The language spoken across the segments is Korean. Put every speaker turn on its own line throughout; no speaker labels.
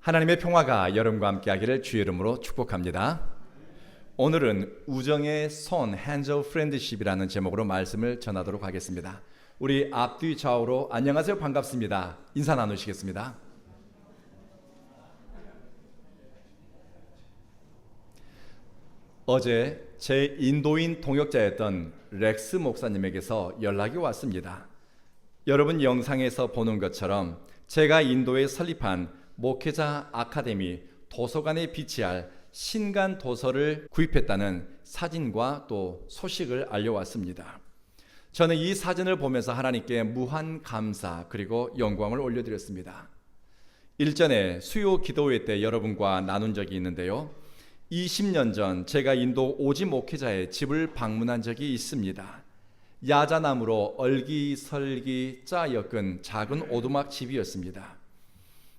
하나님의 평화가 여러분과 함께하기를 주의 이름으로 축복합니다. 오늘은 우정의 손, Hands of Friendship이라는 제목으로 말씀을 전하도록 하겠습니다. 우리 앞뒤 좌우로 안녕하세요, 반갑습니다. 인사 나누시겠습니다. 어제 제 인도인 동역자였던 렉스 목사님에게서 연락이 왔습니다. 여러분 영상에서 보는 것처럼 제가 인도에 설립한 목회자 아카데미 도서관에 비치할 신간 도서를 구입했다는 사진과 또 소식을 알려왔습니다. 저는 이 사진을 보면서 하나님께 무한 감사 그리고 영광을 올려드렸습니다. 일전에 수요 기도회 때 여러분과 나눈 적이 있는데요. 20년 전 제가 인도 오지 목회자의 집을 방문한 적이 있습니다. 야자나무로 얼기설기 짜 엮은 작은 오두막 집이었습니다.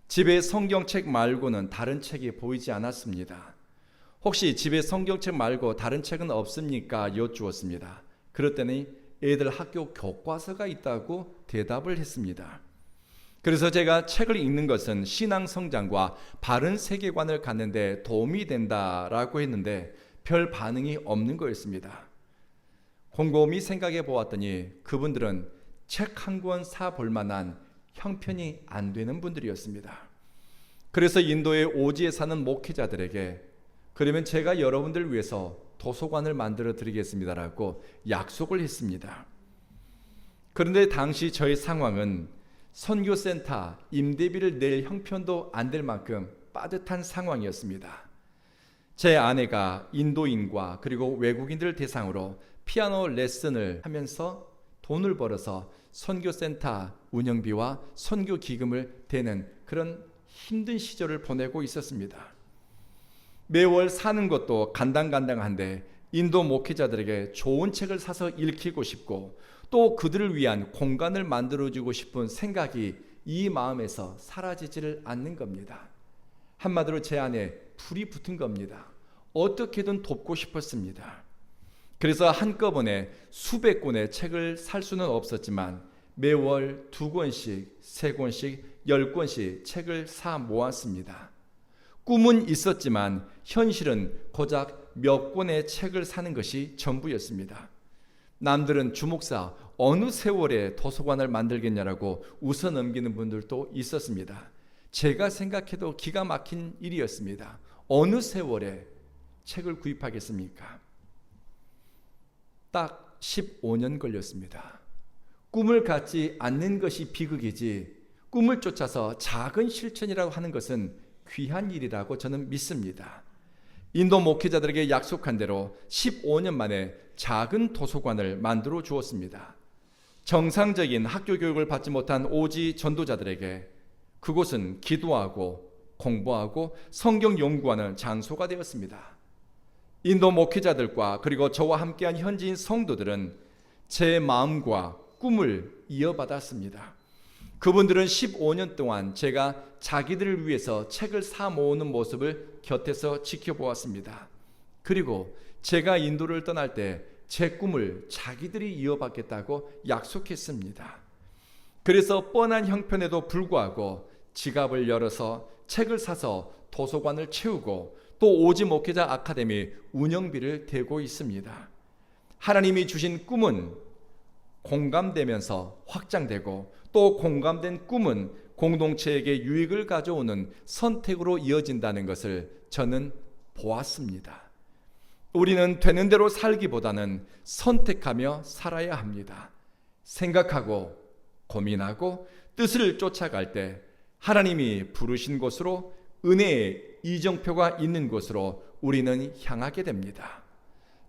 집에 성경책 말고는 다른 책이 보이지 않았습니다. 혹시 집에 성경책 말고 다른 책은 없습니까? 여쭈었습니다. 그랬더니 애들 학교 교과서가 있다고 대답을 했습니다. 그래서 제가 책을 읽는 것은 신앙 성장과 바른 세계관을 갖는 데 도움이 된다라고 했는데 별 반응이 없는 거였습니다. 곰곰이 생각해 보았더니 그분들은 책 한 권 사볼 만한 형편이 안 되는 분들이었습니다. 그래서 인도의 오지에 사는 목회자들에게 그러면 제가 여러분들 위해서 도서관을 만들어 드리겠습니다라고 약속을 했습니다. 그런데 당시 저의 상황은 선교센터 임대비를 낼 형편도 안 될 만큼 빠듯한 상황이었습니다. 제 아내가 인도인과 그리고 외국인들 대상으로 피아노 레슨을 하면서 돈을 벌어서 선교센터 운영비와 선교 기금을 대는 그런 힘든 시절을 보내고 있었습니다. 매월 사는 것도 간당간당한데 인도 목회자들에게 좋은 책을 사서 읽히고 싶고 또 그들을 위한 공간을 만들어주고 싶은 생각이 이 마음에서 사라지지를 않는 겁니다. 한마디로 제 안에 불이 붙은 겁니다. 어떻게든 돕고 싶었습니다. 그래서 한꺼번에 수백 권의 책을 살 수는 없었지만 매월 2권씩, 3권씩, 10권씩 책을 사 모았습니다. 꿈은 있었지만 현실은 고작 몇 권의 책을 사는 것이 전부였습니다. 남들은 주목사 어느 세월에 도서관을 만들겠냐라고 웃어넘기는 분들도 있었습니다. 제가 생각해도 기가 막힌 일이었습니다. 어느 세월에 책을 구입하겠습니까? 딱 15년 걸렸습니다. 꿈을 갖지 않는 것이 비극이지 꿈을 쫓아서 작은 실천이라고 하는 것은 귀한 일이라고 저는 믿습니다. 인도 목회자들에게 약속한 대로 15년 만에 작은 도서관을 만들어 주었습니다. 정상적인 학교 교육을 받지 못한 오지 전도자들에게 그곳은 기도하고 공부하고 성경 연구하는 장소가 되었습니다. 인도 목회자들과 그리고 저와 함께한 현지인 성도들은 제 마음과 꿈을 이어받았습니다. 그분들은 15년 동안 제가 자기들을 위해서 책을 사 모으는 모습을 곁에서 지켜보았습니다. 그리고 제가 인도를 떠날 때 제 꿈을 자기들이 이어받겠다고 약속했습니다. 그래서 뻔한 형편에도 불구하고 지갑을 열어서 책을 사서 도서관을 채우고 또 오지 목회자 아카데미 운영비를 대고 있습니다. 하나님이 주신 꿈은 공감되면서 확장되고 또 공감된 꿈은 공동체에게 유익을 가져오는 선택으로 이어진다는 것을 저는 보았습니다. 우리는 되는 대로 살기보다는 선택하며 살아야 합니다. 생각하고 고민하고 뜻을 쫓아갈 때 하나님이 부르신 곳으로 은혜의 이정표가 있는 곳으로 우리는 향하게 됩니다.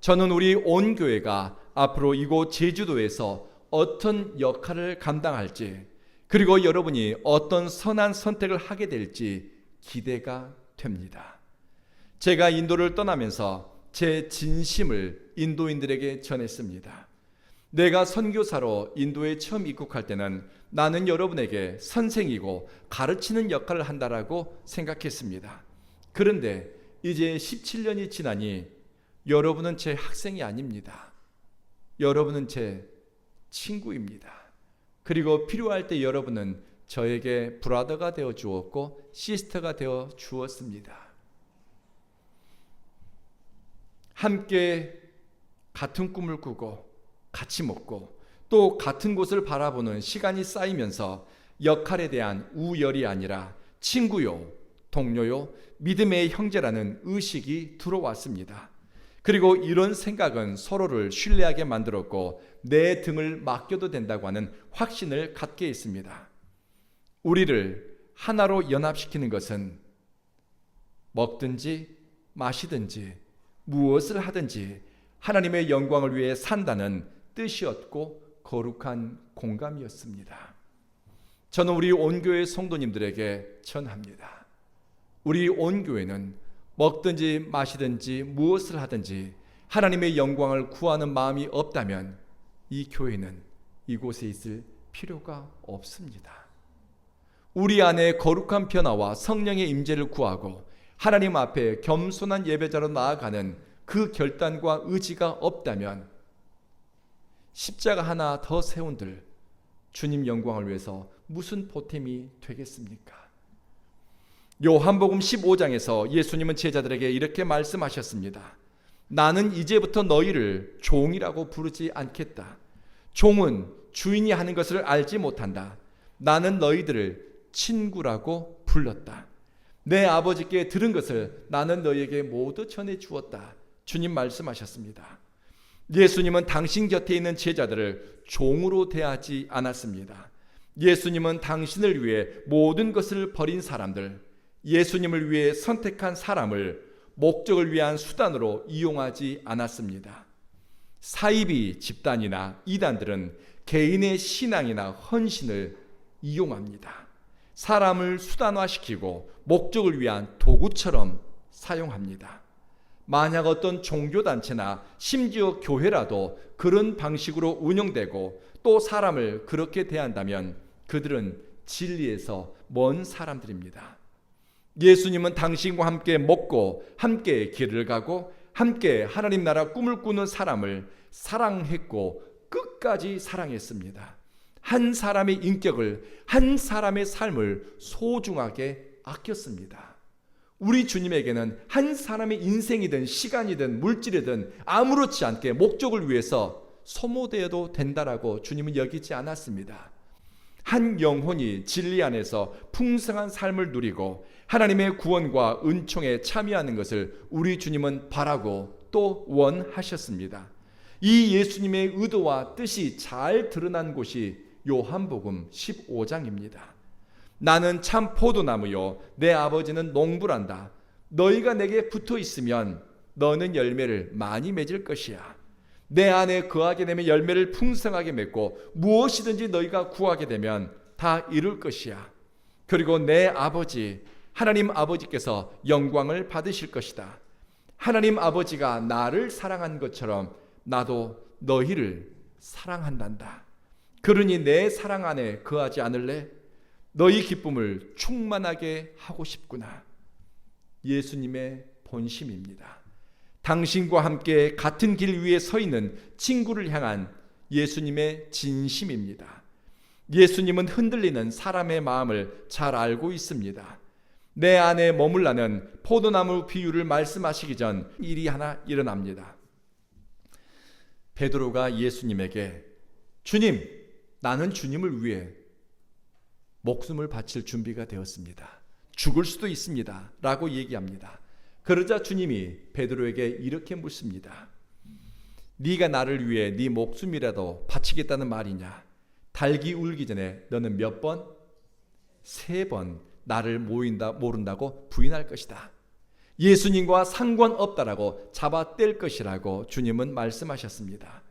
저는 우리 온 교회가 앞으로 이곳 제주도에서 어떤 역할을 감당할지 그리고 여러분이 어떤 선한 선택을 하게 될지 기대가 됩니다. 제가 인도를 떠나면서 제 진심을 인도인들에게 전했습니다. 내가 선교사로 인도에 처음 입국할 때는 나는 여러분에게 선생이고 가르치는 역할을 한다라고 생각했습니다. 그런데 이제 17년이 지나니 여러분은 제 학생이 아닙니다. 여러분은 제 친구입니다. 그리고 필요할 때 여러분은 저에게 브라더가 되어 주었고 시스터가 되어 주었습니다. 함께 같은 꿈을 꾸고 같이 먹고 또 같은 곳을 바라보는 시간이 쌓이면서 역할에 대한 우열이 아니라 친구요, 동료요, 믿음의 형제라는 의식이 들어왔습니다. 그리고 이런 생각은 서로를 신뢰하게 만들었고 내 등을 맡겨도 된다고 하는 확신을 갖게 했습니다. 우리를 하나로 연합시키는 것은 먹든지 마시든지 무엇을 하든지 하나님의 영광을 위해 산다는 뜻이었고 거룩한 공감이었습니다. 저는 우리 온교회 성도님들에게 전합니다. 우리 온교회는 먹든지 마시든지 무엇을 하든지 하나님의 영광을 구하는 마음이 없다면 이 교회는 이곳에 있을 필요가 없습니다. 우리 안에 거룩한 변화와 성령의 임재를 구하고 하나님 앞에 겸손한 예배자로 나아가는 그 결단과 의지가 없다면 십자가 하나 더 세운들 주님 영광을 위해서 무슨 보탬이 되겠습니까? 요한복음 15장에서 예수님은 제자들에게 이렇게 말씀하셨습니다. 나는 이제부터 너희를 종이라고 부르지 않겠다. 종은 주인이 하는 것을 알지 못한다. 나는 너희들을 친구라고 불렀다. 내 아버지께 들은 것을 나는 너희에게 모두 전해 주었다. 주님 말씀하셨습니다. 예수님은 당신 곁에 있는 제자들을 종으로 대하지 않았습니다. 예수님은 당신을 위해 모든 것을 버린 사람들, 예수님을 위해 선택한 사람을 목적을 위한 수단으로 이용하지 않았습니다. 사이비 집단이나 이단들은 개인의 신앙이나 헌신을 이용합니다. 사람을 수단화시키고 목적을 위한 도구처럼 사용합니다. 만약 어떤 종교단체나 심지어 교회라도 그런 방식으로 운영되고 또 사람을 그렇게 대한다면 그들은 진리에서 먼 사람들입니다. 예수님은 당신과 함께 먹고 함께 길을 가고 함께 하나님 나라 꿈을 꾸는 사람을 사랑했고 끝까지 사랑했습니다. 한 사람의 인격을, 한 사람의 삶을 소중하게 아꼈습니다. 우리 주님에게는 한 사람의 인생이든 시간이든 물질이든 아무렇지 않게 목적을 위해서 소모되어도 된다라고 주님은 여기지 않았습니다. 한 영혼이 진리 안에서 풍성한 삶을 누리고 하나님의 구원과 은총에 참여하는 것을 우리 주님은 바라고 또 원하셨습니다. 이 예수님의 의도와 뜻이 잘 드러난 곳이 요한복음 15장입니다. 나는 참 포도나무요 내 아버지는 농부란다. 너희가 내게 붙어 있으면 너는 열매를 많이 맺을 것이야. 내 안에 거하게 되면 열매를 풍성하게 맺고 무엇이든지 너희가 구하게 되면 다 이룰 것이야. 그리고 내 아버지 하나님 아버지께서 영광을 받으실 것이다. 하나님 아버지가 나를 사랑한 것처럼 나도 너희를 사랑한단다. 그러니 내 사랑 안에 거하지 않을래? 너희 기쁨을 충만하게 하고 싶구나. 예수님의 본심입니다. 당신과 함께 같은 길 위에 서 있는 친구를 향한 예수님의 진심입니다. 예수님은 흔들리는 사람의 마음을 잘 알고 있습니다. 내 안에 머물라는 포도나무 비유를 말씀하시기 전 일이 하나 일어납니다. 베드로가 예수님에게 주님, 나는 주님을 위해 목숨을 바칠 준비가 되었습니다. 죽을 수도 있습니다. 라고 얘기합니다. 그러자 주님이 베드로에게 이렇게 묻습니다. 네가 나를 위해 네 목숨이라도 바치겠다는 말이냐? 닭이 울기 전에 너는 몇 번? 3번 나를 모른다고 부인할 것이다. 예수님과 상관없다라고 잡아뗄 것이라고 주님은 말씀하셨습니다.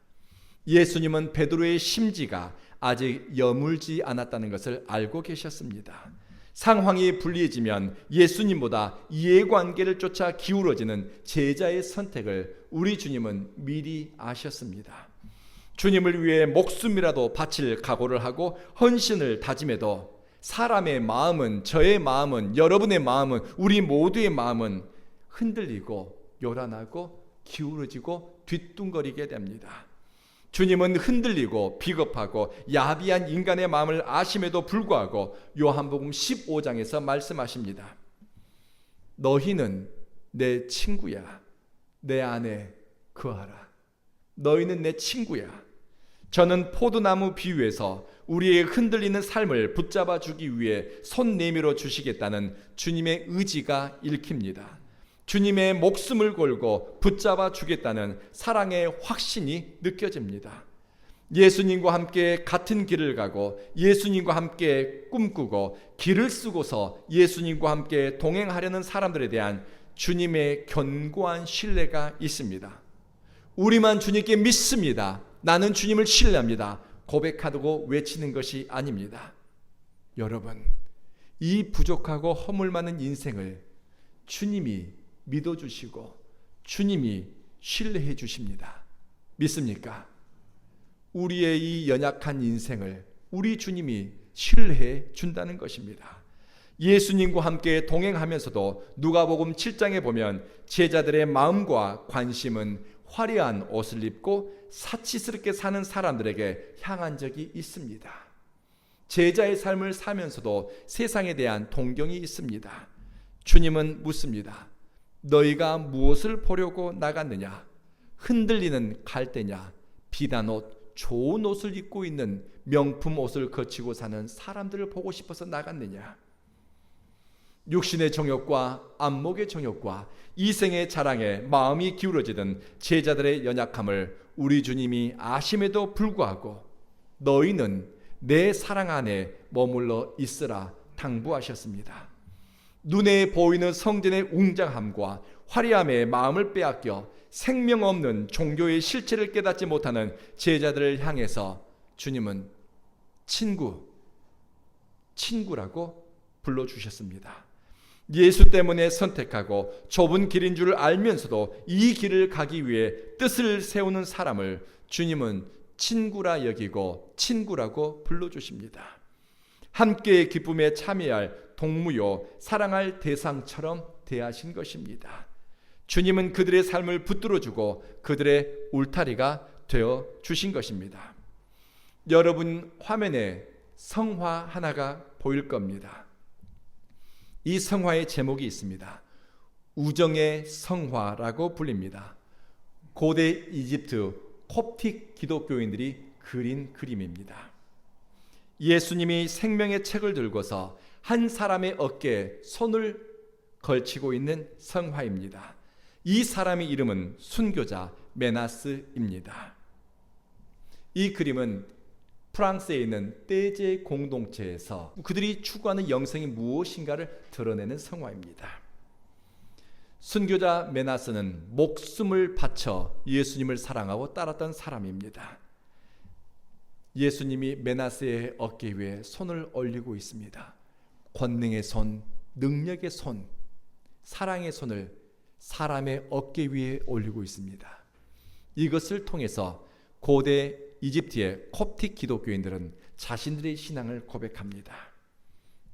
예수님은 베드로의 심지가 아직 여물지 않았다는 것을 알고 계셨습니다. 상황이 불리해지면 예수님보다 이해관계를 쫓아 기울어지는 제자의 선택을 우리 주님은 미리 아셨습니다. 주님을 위해 목숨이라도 바칠 각오를 하고 헌신을 다짐해도 사람의 마음은, 저의 마음은, 여러분의 마음은, 우리 모두의 마음은 흔들리고 요란하고 기울어지고 뒤뚱거리게 됩니다. 주님은 흔들리고 비겁하고 야비한 인간의 마음을 아심에도 불구하고 요한복음 15장에서 말씀하십니다. 너희는 내 친구야. 내 안에 거하라. 너희는 내 친구야. 저는 포도나무 비유에서 우리의 흔들리는 삶을 붙잡아 주기 위해 손 내밀어 주시겠다는 주님의 의지가 읽힙니다. 주님의 목숨을 걸고 붙잡아 주겠다는 사랑의 확신이 느껴집니다. 예수님과 함께 같은 길을 가고 예수님과 함께 꿈꾸고 길을 쓰고서 예수님과 함께 동행하려는 사람들에 대한 주님의 견고한 신뢰가 있습니다. 우리만 주님께 믿습니다. 나는 주님을 신뢰합니다. 고백하고 외치는 것이 아닙니다. 여러분, 이 부족하고 허물 많은 인생을 주님이 믿어주시고 주님이 신뢰해 주십니다. 믿습니까? 우리의 이 연약한 인생을 우리 주님이 신뢰해 준다는 것입니다. 예수님과 함께 동행하면서도 누가복음 7장에 보면 제자들의 마음과 관심은 화려한 옷을 입고 사치스럽게 사는 사람들에게 향한 적이 있습니다. 제자의 삶을 사면서도 세상에 대한 동경이 있습니다. 주님은 묻습니다. 너희가 무엇을 보려고 나갔느냐? 흔들리는 갈대냐? 비단 옷, 좋은 옷을 입고 있는 명품 옷을 거치고 사는 사람들을 보고 싶어서 나갔느냐? 육신의 정욕과 안목의 정욕과 이생의 자랑에 마음이 기울어지던 제자들의 연약함을 우리 주님이 아심에도 불구하고 너희는 내 사랑 안에 머물러 있으라 당부하셨습니다. 눈에 보이는 성전의 웅장함과 화려함에 마음을 빼앗겨 생명 없는 종교의 실체를 깨닫지 못하는 제자들을 향해서 주님은 친구라고 불러주셨습니다. 예수 때문에 선택하고 좁은 길인 줄 알면서도 이 길을 가기 위해 뜻을 세우는 사람을 주님은 친구라 여기고 친구라고 불러주십니다. 함께 기쁨에 참여할 동무요 사랑할 대상처럼 대하신 것입니다. 주님은 그들의 삶을 붙들어주고 그들의 울타리가 되어 주신 것입니다. 여러분 화면에 성화 하나가 보일 겁니다. 이 성화의 제목이 있습니다. 우정의 성화라고 불립니다. 고대 이집트 콥틱 기독교인들이 그린 그림입니다. 예수님이 생명의 책을 들고서 한 사람의 어깨에 손을 걸치고 있는 성화입니다. 이 사람의 이름은 순교자 메나스입니다. 이 그림은 프랑스에 있는 떼제 공동체에서 그들이 추구하는 영생이 무엇인가를 드러내는 성화입니다. 순교자 메나스는 목숨을 바쳐 예수님을 사랑하고 따랐던 사람입니다. 예수님이 메나스의 어깨 위에 손을 올리고 있습니다. 권능의 손, 능력의 손, 사랑의 손을 사람의 어깨 위에 올리고 있습니다. 이것을 통해서 고대 이집트의 콥틱 기독교인들은 자신들의 신앙을 고백합니다.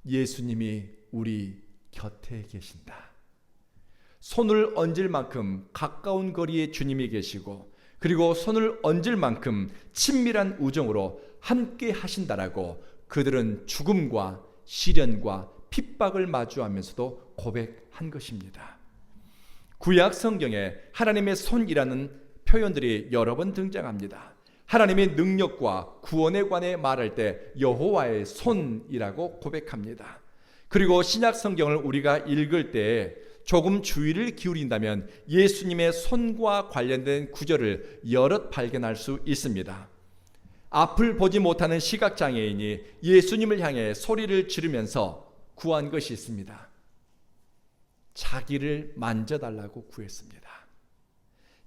예수님이 우리 곁에 계신다. 손을 얹을 만큼 가까운 거리에 주님이 계시고 그리고 손을 얹을 만큼 친밀한 우정으로 함께 하신다라고 그들은 죽음과 시련과 핍박을 마주하면서도 고백한 것입니다. 구약 성경에 하나님의 손이라는 표현들이 여러 번 등장합니다. 하나님의 능력과 구원에 관해 말할 때 여호와의 손이라고 고백합니다. 그리고 신약 성경을 우리가 읽을 때 조금 주의를 기울인다면 예수님의 손과 관련된 구절을 여럿 발견할 수 있습니다. 앞을 보지 못하는 시각장애인이 예수님을 향해 소리를 지르면서 구한 것이 있습니다. 자기를 만져달라고 구했습니다.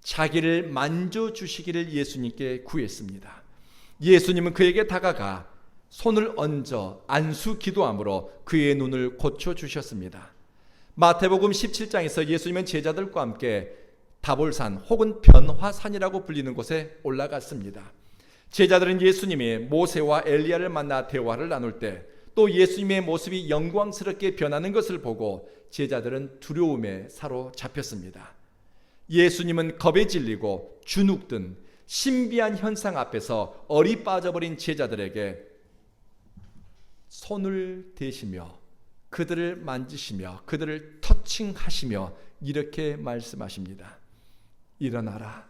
자기를 만져주시기를 예수님께 구했습니다. 예수님은 그에게 다가가 손을 얹어 안수 기도함으로 그의 눈을 고쳐주셨습니다. 마태복음 17장에서 예수님은 제자들과 함께 다볼산 혹은 변화산이라고 불리는 곳에 올라갔습니다. 제자들은 예수님이 모세와 엘리야를 만나 대화를 나눌 때 또 예수님의 모습이 영광스럽게 변하는 것을 보고 제자들은 두려움에 사로잡혔습니다. 예수님은 겁에 질리고 주눅든 신비한 현상 앞에서 얼이 빠져버린 제자들에게 손을 대시며 그들을 만지시며 그들을 터칭하시며 이렇게 말씀하십니다. 일어나라.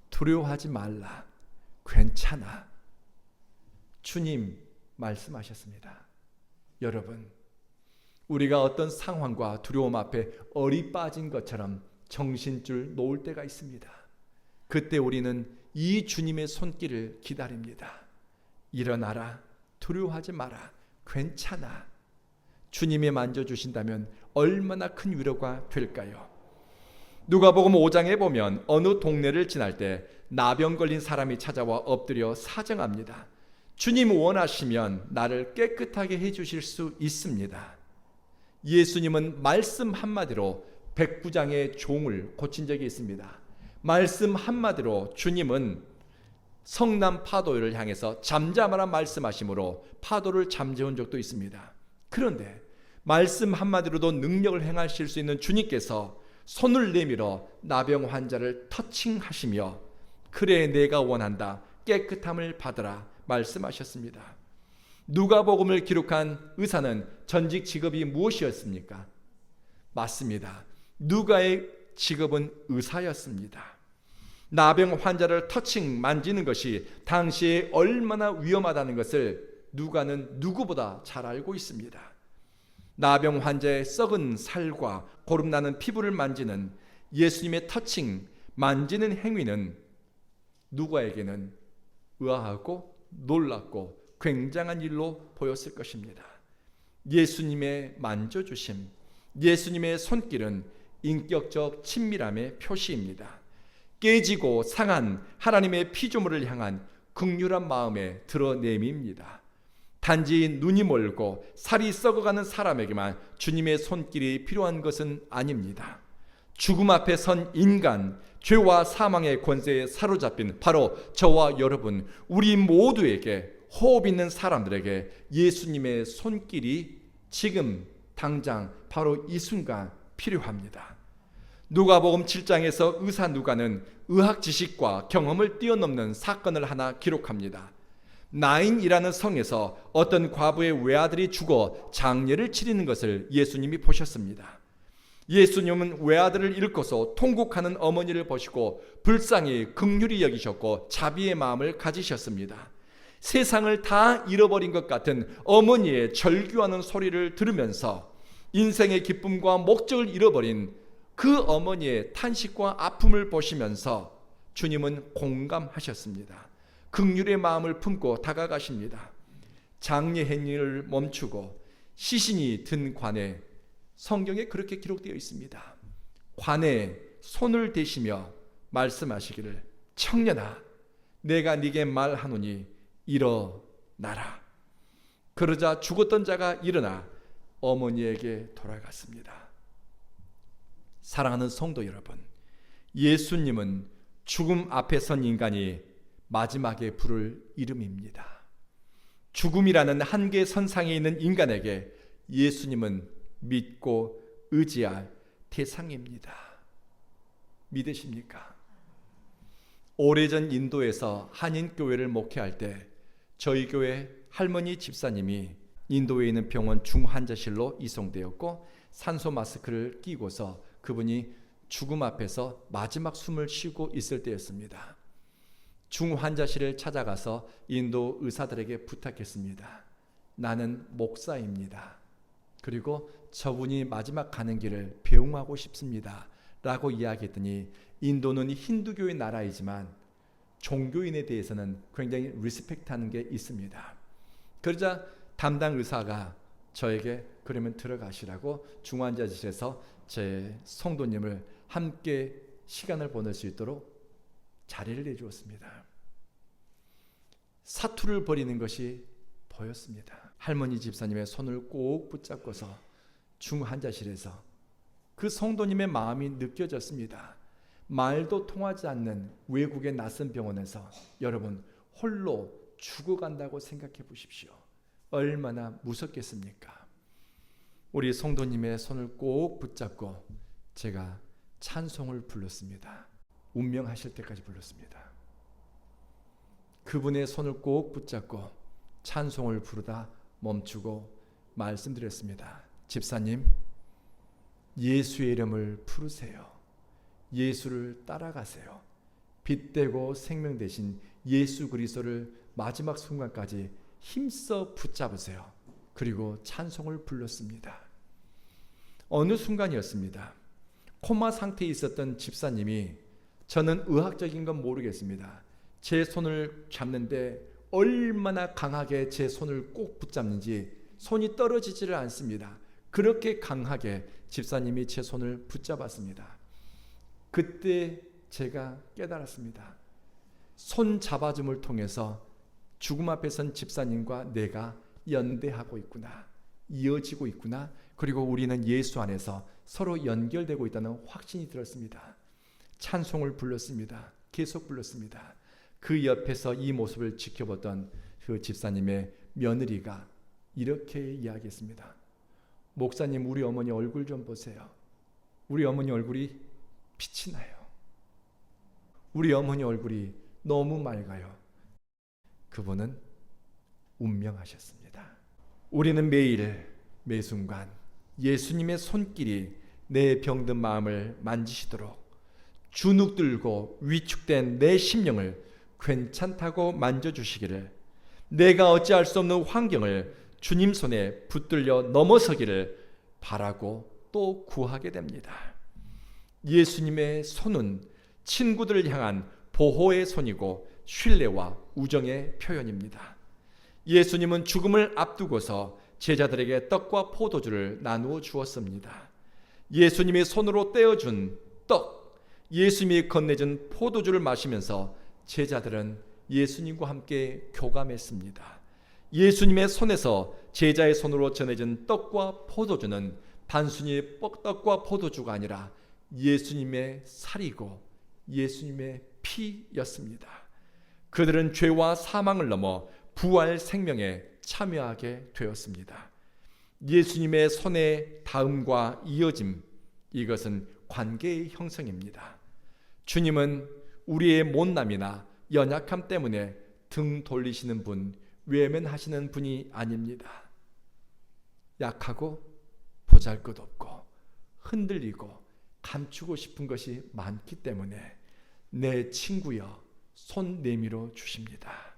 두려워하지 말라. 괜찮아. 주님 말씀하셨습니다. 여러분, 우리가 어떤 상황과 두려움 앞에 얼이 빠진 것처럼 정신줄 놓을 때가 있습니다. 그때 우리는 이 주님의 손길을 기다립니다. 일어나라. 두려워하지 마라. 괜찮아. 주님이 만져주신다면 얼마나 큰 위로가 될까요? 누가복음 5장에 보면 어느 동네를 지날 때 나병 걸린 사람이 찾아와 엎드려 사정합니다. 주님 원하시면 나를 깨끗하게 해주실 수 있습니다. 예수님은 말씀 한마디로 백부장의 종을 고친 적이 있습니다. 말씀 한마디로 주님은 성남 파도를 향해서 잠잠하라 말씀하심으로 파도를 잠재운 적도 있습니다. 그런데 말씀 한마디로도 능력을 행하실 수 있는 주님께서 손을 내밀어 나병 환자를 터칭하시며 그래 내가 원한다. 깨끗함을 받으라 말씀하셨습니다. 누가복음을 기록한 의사는 전직 직업이 무엇이었습니까? 맞습니다. 누가의 직업은 의사였습니다. 나병 환자를 터칭 만지는 것이 당시에 얼마나 위험하다는 것을 누가는 누구보다 잘 알고 있습니다. 나병 환자의 썩은 살과 고름나는 피부를 만지는 예수님의 터칭, 만지는 행위는 누가에게는 의아하고 놀랍고 굉장한 일로 보였을 것입니다. 예수님의 만져주심, 예수님의 손길은 인격적 친밀함의 표시입니다. 깨지고 상한 하나님의 피조물을 향한 긍휼한 마음의 드러냄입니다. 단지 눈이 멀고 살이 썩어가는 사람에게만 주님의 손길이 필요한 것은 아닙니다. 죽음 앞에 선 인간, 죄와 사망의 권세에 사로잡힌 바로 저와 여러분, 우리 모두에게, 호흡 있는 사람들에게 예수님의 손길이 지금 당장 바로 이 순간 필요합니다. 누가복음 7장에서 의사 누가는 의학 지식과 경험을 뛰어넘는 사건을 하나 기록합니다. 나인이라는 성에서 어떤 과부의 외아들이 죽어 장례를 치르는 것을 예수님이 보셨습니다. 예수님은 외아들을 잃고서 통곡하는 어머니를 보시고 불쌍히 긍휼히 여기셨고 자비의 마음을 가지셨습니다. 세상을 다 잃어버린 것 같은 어머니의 절규하는 소리를 들으면서 인생의 기쁨과 목적을 잃어버린 그 어머니의 탄식과 아픔을 보시면서 주님은 공감하셨습니다. 긍휼의 마음을 품고 다가가십니다. 장례 행위를 멈추고 시신이 든 관에, 성경에 그렇게 기록되어 있습니다. 관에 손을 대시며 말씀하시기를 청년아 내가 네게 말하노니 일어나라. 그러자 죽었던 자가 일어나 어머니에게 돌아갔습니다. 사랑하는 성도 여러분, 예수님은 죽음 앞에 선 인간이 마지막에 부를 이름입니다. 죽음이라는 한계 선상에 있는 인간에게 예수님은 믿고 의지할 대상입니다. 믿으십니까? 오래전 인도에서 한인교회를 목회할 때 저희 교회 할머니 집사님이 인도에 있는 병원 중환자실로 이송되었고 산소 마스크를 끼고서 그분이 죽음 앞에서 마지막 숨을 쉬고 있을 때였습니다. 중환자실을 찾아가서 인도 의사들에게 부탁했습니다. 나는 목사입니다. 그리고 저분이 마지막 가는 길을 배웅하고 싶습니다. 라고 이야기했더니 인도는 힌두교의 나라이지만 종교인에 대해서는 굉장히 리스펙트하는 게 있습니다. 그러자 담당 의사가 저에게 그러면 들어가시라고 중환자실에서 제 성도님을 함께 시간을 보낼 수 있도록 자리를 내주었습니다. 사투를 벌이는 것이 보였습니다. 할머니 집사님의 손을 꼭 붙잡고서 중환자실에서 그 성도님의 마음이 느껴졌습니다. 말도 통하지 않는 외국의 낯선 병원에서 여러분 홀로 죽어간다고 생각해 보십시오. 얼마나 무섭겠습니까? 우리 성도님의 손을 꼭 붙잡고 제가 찬송을 불렀습니다. 운명하실 때까지 불렀습니다. 그분의 손을 꼭 붙잡고 찬송을 부르다 멈추고 말씀드렸습니다. 집사님, 예수의 이름을 부르세요. 예수를 따라가세요. 빛되고 생명 되신 예수 그리스도를 마지막 순간까지 힘써 붙잡으세요. 그리고 찬송을 불렀습니다. 어느 순간이었습니다. 코마 상태에 있었던 집사님이, 저는 의학적인 건 모르겠습니다, 제 손을 잡는데 얼마나 강하게 제 손을 꼭 붙잡는지 손이 떨어지지를 않습니다. 그렇게 강하게 집사님이 제 손을 붙잡았습니다. 그때 제가 깨달았습니다. 손 잡아줌을 통해서 죽음 앞에 선 집사님과 내가 연대하고 있구나, 이어지고 있구나, 그리고 우리는 예수 안에서 서로 연결되고 있다는 확신이 들었습니다. 찬송을 불렀습니다. 계속 불렀습니다. 그 옆에서 이 모습을 지켜보던 그 집사님의 며느리가 이렇게 이야기했습니다. 목사님, 우리 어머니 얼굴 좀 보세요. 우리 어머니 얼굴이 빛이 나요. 우리 어머니 얼굴이 너무 맑아요. 그분은 운명하셨습니다. 우리는 매일 매순간 예수님의 손길이 내 병든 마음을 만지시도록 주눅들고 위축된 내 심령을 괜찮다고 만져주시기를, 내가 어찌할 수 없는 환경을 주님 손에 붙들려 넘어서기를 바라고 또 구하게 됩니다. 예수님의 손은 친구들을 향한 보호의 손이고 신뢰와 우정의 표현입니다. 예수님은 죽음을 앞두고서 제자들에게 떡과 포도주를 나누어 주었습니다. 예수님의 손으로 떼어준 떡, 예수님이 건네준 포도주를 마시면서 제자들은 예수님과 함께 교감했습니다. 예수님의 손에서 제자의 손으로 전해진 떡과 포도주는 단순히 떡과 포도주가 아니라 예수님의 살이고 예수님의 피였습니다. 그들은 죄와 사망을 넘어 부활 생명에 참여하게 되었습니다. 예수님의 손의 닿음과 이어짐, 이것은 관계의 형성입니다. 주님은 우리의 못남이나 연약함 때문에 등 돌리시는 분, 외면하시는 분이 아닙니다. 약하고 보잘것없고 흔들리고 감추고 싶은 것이 많기 때문에 내 친구여 손 내밀어 주십니다.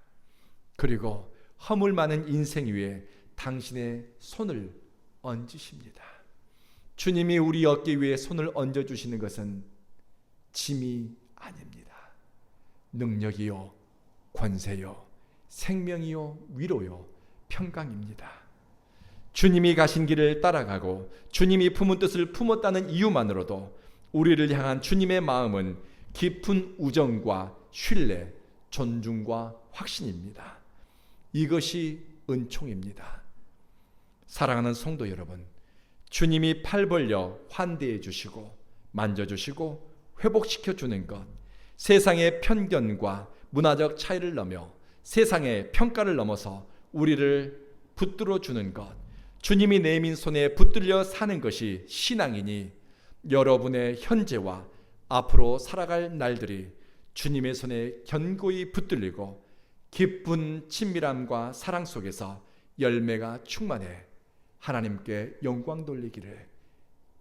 그리고 허물 많은 인생 위에 당신의 손을 얹으십니다. 주님이 우리 어깨 위에 손을 얹어주시는 것은 짐이 아닙니다. 능력이요, 권세요, 생명이요, 위로요, 평강입니다. 주님이 가신 길을 따라가고 주님이 품은 뜻을 품었다는 이유만으로도 우리를 향한 주님의 마음은 깊은 우정과 신뢰, 존중과 확신입니다. 이것이 은총입니다. 사랑하는 성도 여러분, 주님이 팔 벌려 환대해 주시고 만져주시고 회복시켜 주는 것, 세상의 편견과 문화적 차이를 넘어 세상의 평가를 넘어서 우리를 붙들어 주는 것, 주님이 내민 손에 붙들려 사는 것이 신앙이니 여러분의 현재와 앞으로 살아갈 날들이 주님의 손에 견고히 붙들리고 기쁜 친밀함과 사랑 속에서 열매가 충만해 하나님께 영광 돌리기를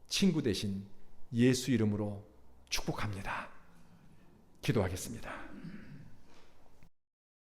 친구 되신 예수 이름으로 축복합니다. 기도하겠습니다.